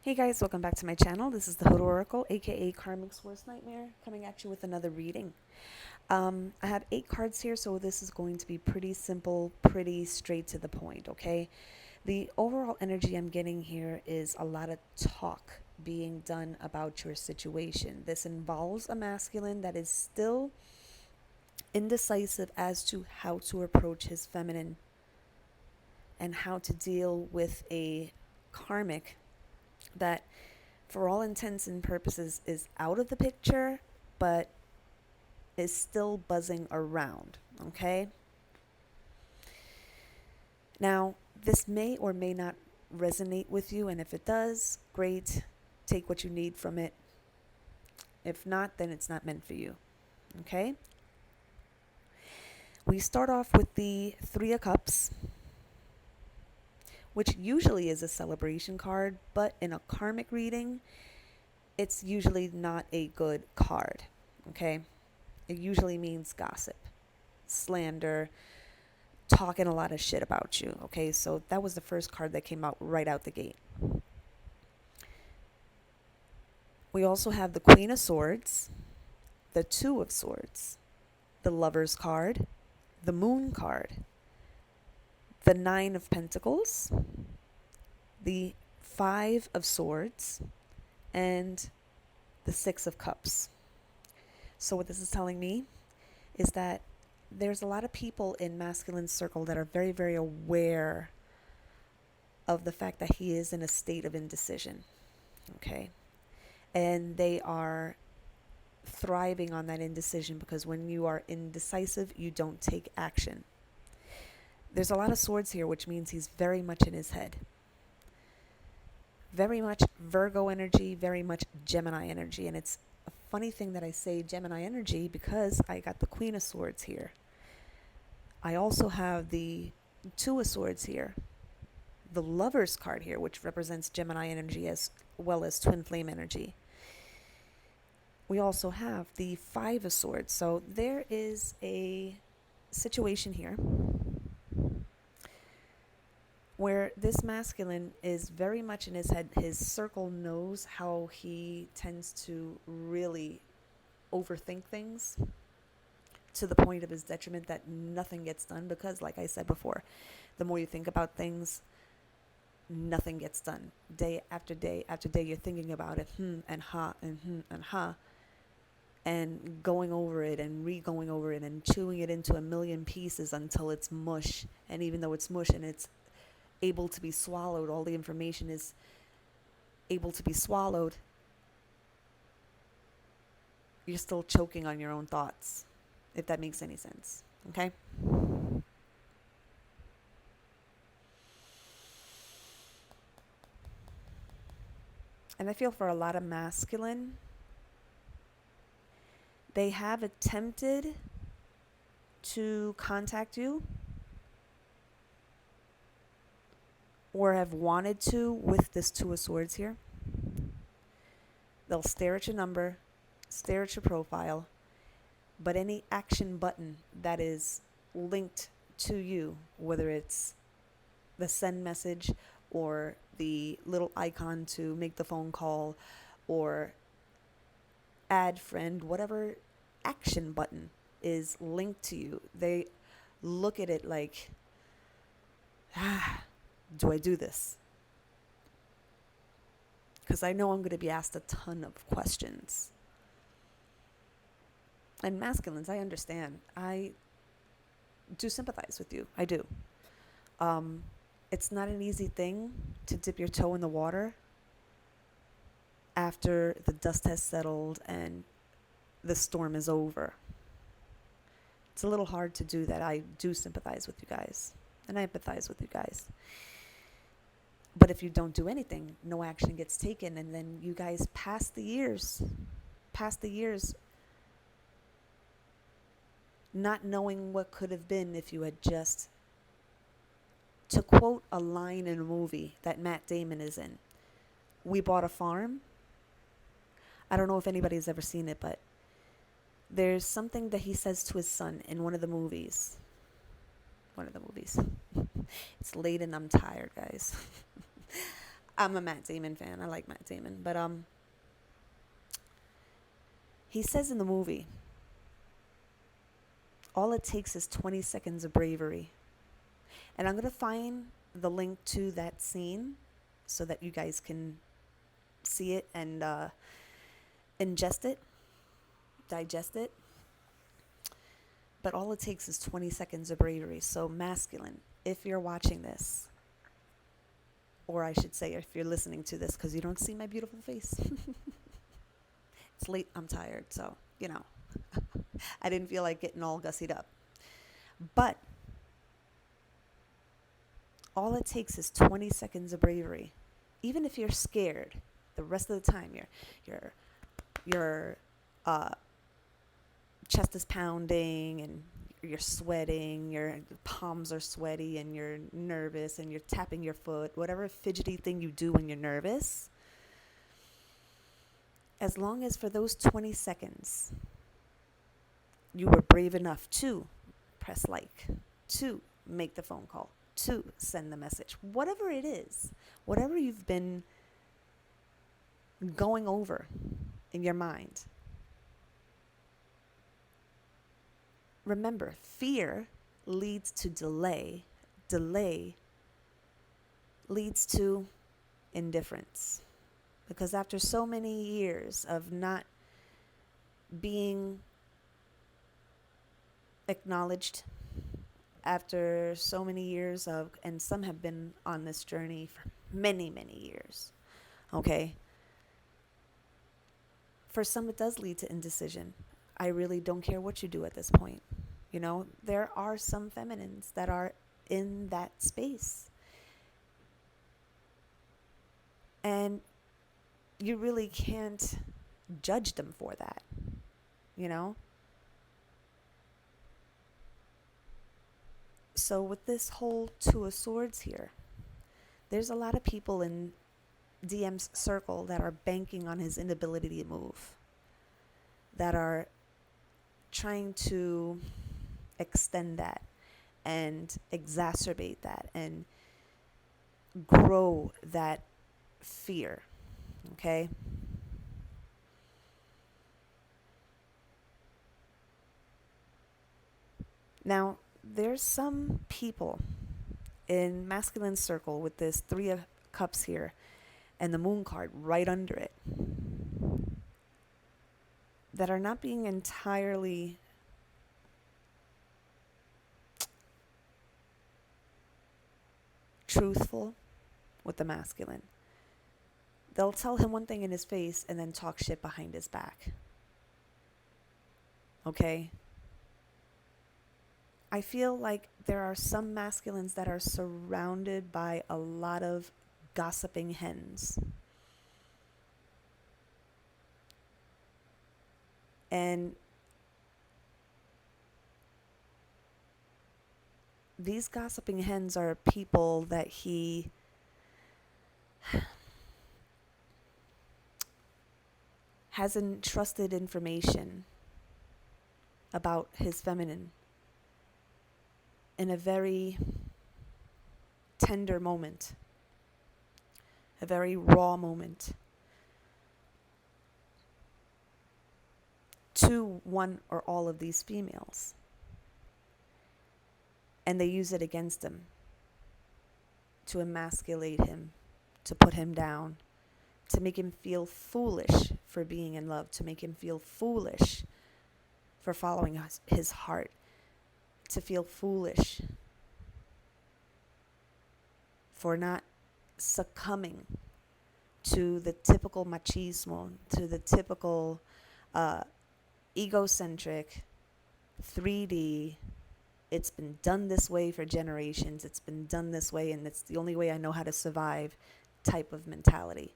Hey guys, welcome back to my channel. This is the Hood Oracle, aka Karmic's Worst Nightmare, coming at you with another reading. I have 8 cards here, so this is going to be pretty simple, pretty straight to the point, okay? The overall energy I'm getting here is a lot of talk being done about your situation. This involves a masculine that is still indecisive as to how to approach his feminine and how to deal with a karmic that for all intents and purposes is out of the picture but is still buzzing around, okay? Now, this may or may not resonate with you, and if it does, great. Take what you need from it. If not, then it's not meant for you, okay? We start off with the 3 of Cups, which usually is a celebration card, but in a karmic reading, it's usually not a good card, okay? It usually means gossip, slander, talking a lot of shit about you, okay? So that was the first card that came out right out the gate. We also have the Queen of Swords, the Two of Swords, the Lover's card, the Moon card, the Nine of Pentacles, the Five of Swords, and the Six of Cups. So what this is telling me is that there's a lot of people in masculine circle that are very, very aware of the fact that he is in a state of indecision, okay? And they are thriving on that indecision because when you are indecisive, you don't take action. There's a lot of swords here, which means he's very much in his head. Very much Virgo energy, very much Gemini energy. And it's a funny thing that I say Gemini energy because I got the Queen of Swords here. I also have the Two of Swords here. The Lover's card here, which represents Gemini energy as well as Twin Flame energy. We also have the Five of Swords. So there is a situation here where this masculine is very much in his head. His circle knows how he tends to really overthink things to the point of his detriment that nothing gets done because, like I said before, the more you think about things, nothing gets done. Day after day after day, you're thinking about it, and ha, and ha, and going over it and re-going over it and chewing it into a million pieces until it's mush. And even though it's mush and it's able to be swallowed, all the information is able to be swallowed, you're still choking on your own thoughts, if that makes any sense, okay? And I feel for a lot of masculine, they have attempted to contact you or have wanted to with this Two of Swords here. They'll stare at your number, stare at your profile, but any action button that is linked to you, whether it's the send message or the little icon to make the phone call or add friend, whatever action button is linked to you, they look at it like, do I do this? Because I know I'm going to be asked a ton of questions. And masculines, I understand. I do sympathize with you. I do. It's not an easy thing to dip your toe in the water after the dust has settled and the storm is over. It's a little hard to do that. I do sympathize with you guys. And I empathize with you guys. But if you don't do anything, no action gets taken. And then you guys pass the years not knowing what could have been if you had just, to quote a line in a movie that Matt Damon is in, we bought a farm. I don't know if anybody's ever seen it, but there's something that he says to his son in one of the movies. It's late and I'm tired, guys. I'm a Matt Damon fan. I like Matt Damon. But he says in the movie, all it takes is 20 seconds of bravery. And I'm going to find the link to that scene so that you guys can see it and ingest it, digest it. But all it takes is 20 seconds of bravery. So, masculine, if you're watching this, or I should say, if you're listening to this, because you don't see my beautiful face. It's late, I'm tired, so, I didn't feel like getting all gussied up. But all it takes is 20 seconds of bravery. Even if you're scared, the rest of the time your chest is pounding and you're sweating, your palms are sweaty and you're nervous and you're tapping your foot, whatever fidgety thing you do when you're nervous. As long as for those 20 seconds you were brave enough to press like, to make the phone call, to send the message, whatever it is, whatever you've been going over in your mind. Remember, fear leads to delay. Delay leads to indifference. Because after so many years of not being acknowledged, after so many years of, and some have been on this journey for many, many years, okay? For some, it does lead to indecision. I really don't care what you do at this point. There are some feminines that are in that space. And you really can't judge them for that, So with this whole Two of Swords here, there's a lot of people in DM's circle that are banking on his inability to move, that are trying to extend that and exacerbate that and grow that fear, okay? Now, there's some people in masculine circle with this Three of Cups here and the Moon card right under it that are not being entirely truthful with the masculine. They'll tell him one thing in his face and then talk shit behind his back. Okay? I feel like there are some masculines that are surrounded by a lot of gossiping hens. And these gossiping hens are people that he has entrusted information about his feminine in a very tender moment, a very raw moment, to one or all of these females. And they use it against him to emasculate him, to put him down, to make him feel foolish for being in love, to make him feel foolish for following his heart, to feel foolish for not succumbing to the typical machismo, to the typical egocentric 3D, it's been done this way for generations, it's been done this way and it's the only way I know how to survive type of mentality.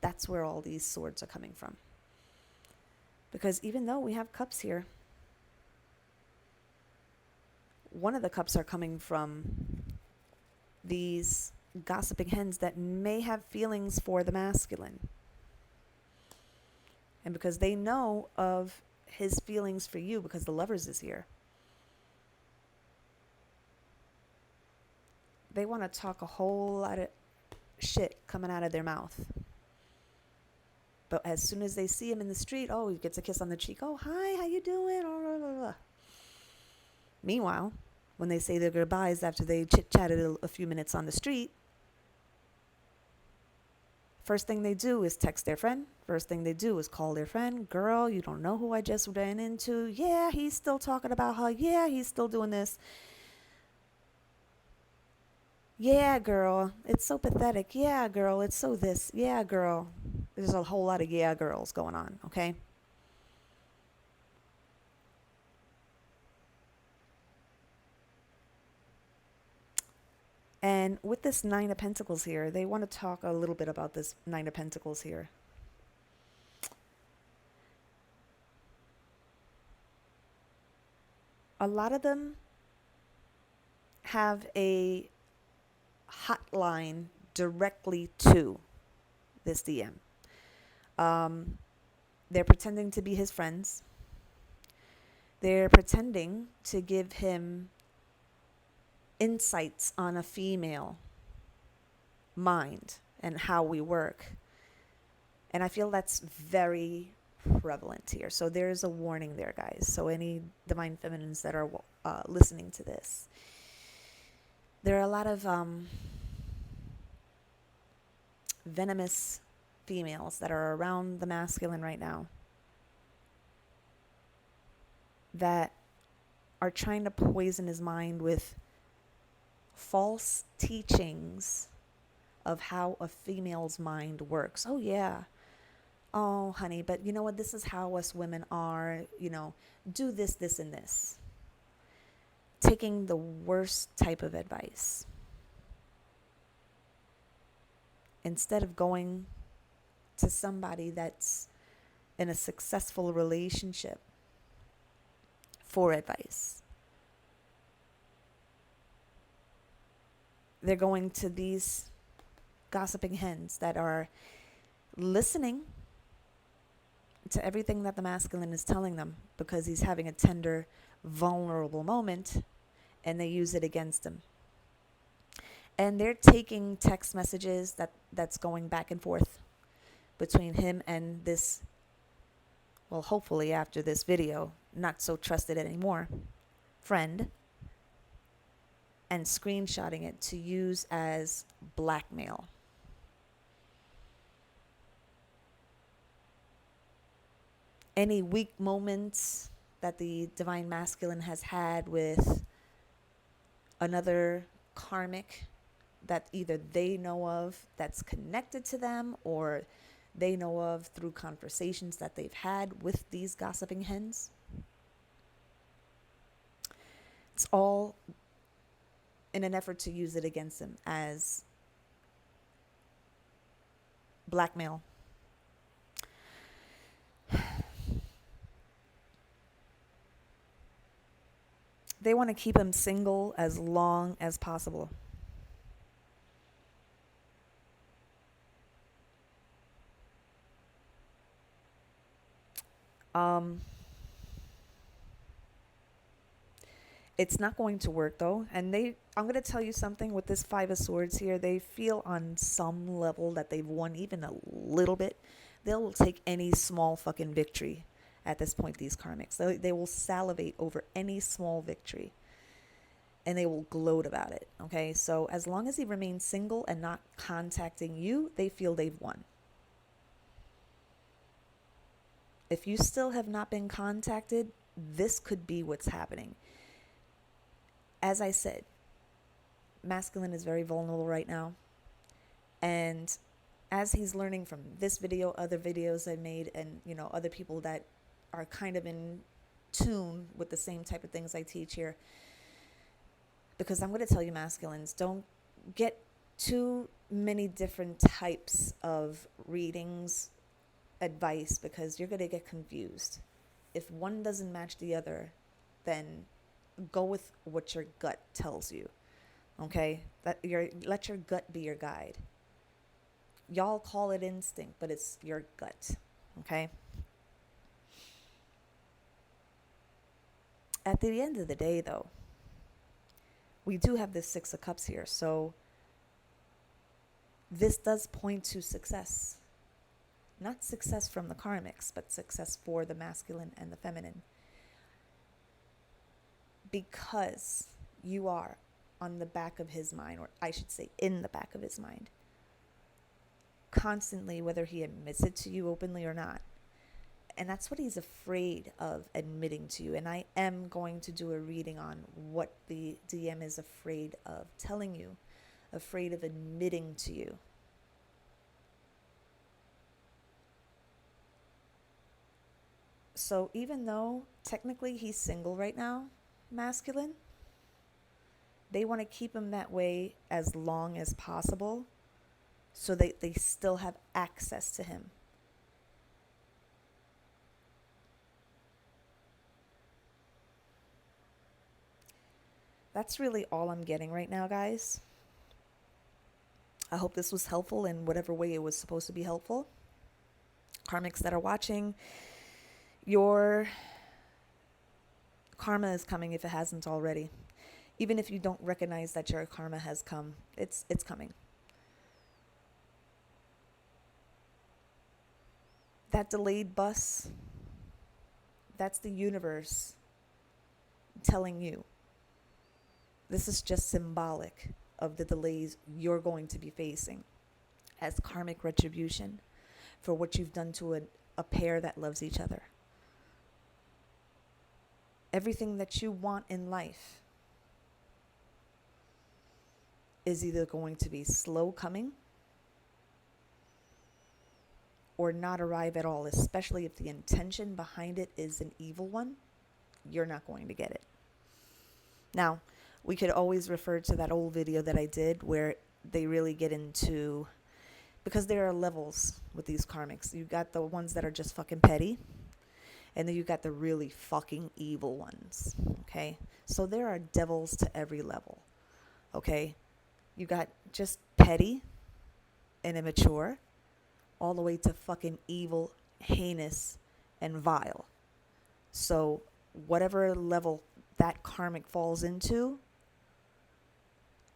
That's where all these swords are coming from. Because even though we have cups here, one of the cups are coming from these gossiping hens that may have feelings for the masculine. And because they know of his feelings for you, because the Lovers is here, they want to talk a whole lot of shit coming out of their mouth. But as soon as they see him in the street, oh, he gets a kiss on the cheek. Oh, hi, how you doing? Oh, blah, blah, blah. Meanwhile, when they say their goodbyes after they chit-chatted a few minutes on the street, first thing they do is text their friend. First thing they do is call their friend. Girl, you don't know who I just ran into. Yeah, he's still talking about her. Yeah, he's still doing this. Yeah, girl, it's so pathetic. Yeah, girl, it's so this. Yeah, girl. There's a whole lot of yeah girls going on, okay? And with this Nine of Pentacles here, they want to talk a little bit about this Nine of Pentacles here. A lot of them have a hotline directly to this DM. They're pretending to be his friends. They're pretending to give him insights on a female mind and how we work. And I feel that's very prevalent here. So there's a warning there, guys. So any divine feminines that are listening to this, there are a lot of venomous females that are around the masculine right now that are trying to poison his mind with false teachings of how a female's mind works. Oh, yeah. Oh, honey, but you know what? This is how us women are. You know, do this, this, and this. Taking the worst type of advice. Instead of going to somebody that's in a successful relationship for advice, they're going to these gossiping hens that are listening to everything that the masculine is telling them because he's having a tender, vulnerable moment, and they use it against him. And they're taking text messages that's going back and forth between him and this, well, hopefully after this video, not so trusted anymore, friend, and screenshotting it to use as blackmail. Any weak moments that the divine masculine has had with another karmic that either they know of that's connected to them or they know of through conversations that they've had with these gossiping hens. It's all in an effort to use it against them as blackmail. They want to keep him single as long as possible. It's not going to work though. And I'm going to tell you something with this Five of Swords here. They feel on some level that they've won even a little bit. They'll take any small fucking victory at this point, these karmics. They will salivate over any small victory. And they will gloat about it. Okay, so as long as he remains single and not contacting you, they feel they've won. If you still have not been contacted, this could be what's happening. As I said, masculine is very vulnerable right now. And as he's learning from this video, other videos I made, and other people that are kind of in tune with the same type of things I teach here, because I'm going to tell you, masculines, don't get too many different types of readings, advice, because you're going to get confused. If one doesn't match the other, then go with what your gut tells you. Okay? Let your gut be your guide. Y'all call it instinct, but it's your gut. Okay? At the end of the day, though, we do have this Six of Cups here. So this does point to success. Not success from the karmics, but success for the masculine and the feminine. Because you are on the back of his mind, or I should say in the back of his mind, constantly, whether he admits it to you openly or not. And that's what he's afraid of admitting to you. And I am going to do a reading on what the DM is afraid of telling you, afraid of admitting to you. So even though technically he's single right now, masculine, they want to keep him that way as long as possible so that they still have access to him. That's really all I'm getting right now, guys. I hope this was helpful in whatever way it was supposed to be helpful. Karmics that are watching, your karma is coming if it hasn't already. Even if you don't recognize that your karma has come, it's coming. That delayed bus, that's the universe telling you. This is just symbolic of the delays you're going to be facing as karmic retribution for what you've done to a pair that loves each other. Everything that you want in life is either going to be slow coming or not arrive at all, especially if the intention behind it is an evil one. You're not going to get it. Now, we could always refer to that old video that I did where they really get into, because there are levels with these karmics. You got the ones that are just fucking petty, and then you got the really fucking evil ones, okay? So there are devils to every level, okay? You got just petty and immature, all the way to fucking evil, heinous, and vile. So whatever level that karmic falls into,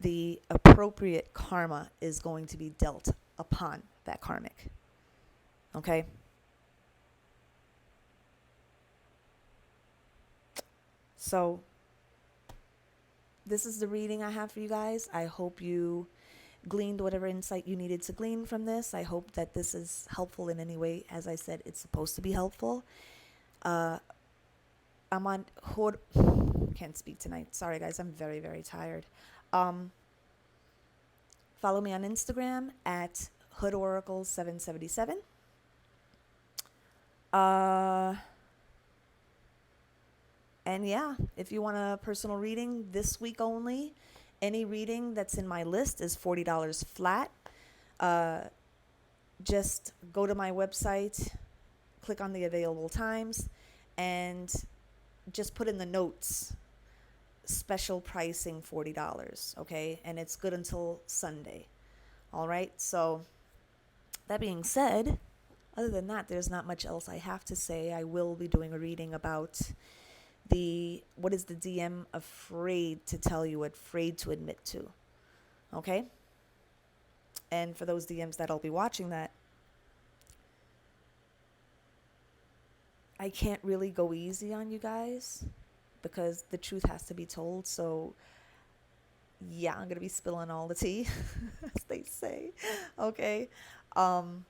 the appropriate karma is going to be dealt upon that karmic. Okay? So this is the reading I have for you guys. I hope you gleaned whatever insight you needed to glean from this. I hope that this is helpful in any way. As I said, it's supposed to be helpful. I'm on Hood. Can't speak tonight. Sorry, guys. I'm very, very tired. Follow me on Instagram at HoodOracle777. And yeah, if you want a personal reading this week only, any reading that's in my list is $40 flat. Just go to my website, click on the available times, and just put in the notes, special pricing $40, okay? And it's good until Sunday. All right? So that being said, other than that, there's not much else I have to say. I will be doing a reading about what is the DM afraid to tell you, afraid to admit to. Okay? And for those DMs that'll be watching that, I can't really go easy on you guys because the truth has to be told. So yeah, I'm going to be spilling all the tea, as they say. Okay? But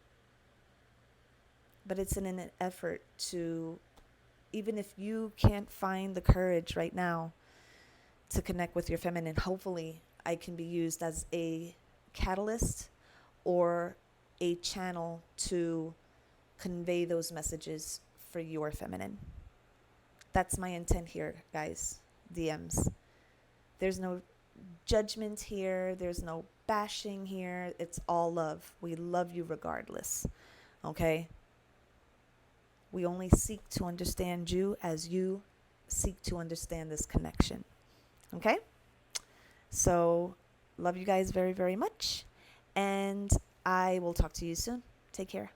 it's in an effort to, even if you can't find the courage right now to connect with your feminine, hopefully I can be used as a catalyst or a channel to convey those messages for your feminine. That's my intent here, guys. DMs. There's no judgment here. There's no bashing here. It's all love. We love you regardless. Okay? We only seek to understand you as you seek to understand this connection. Okay? So, love you guys very, very much. And I will talk to you soon. Take care.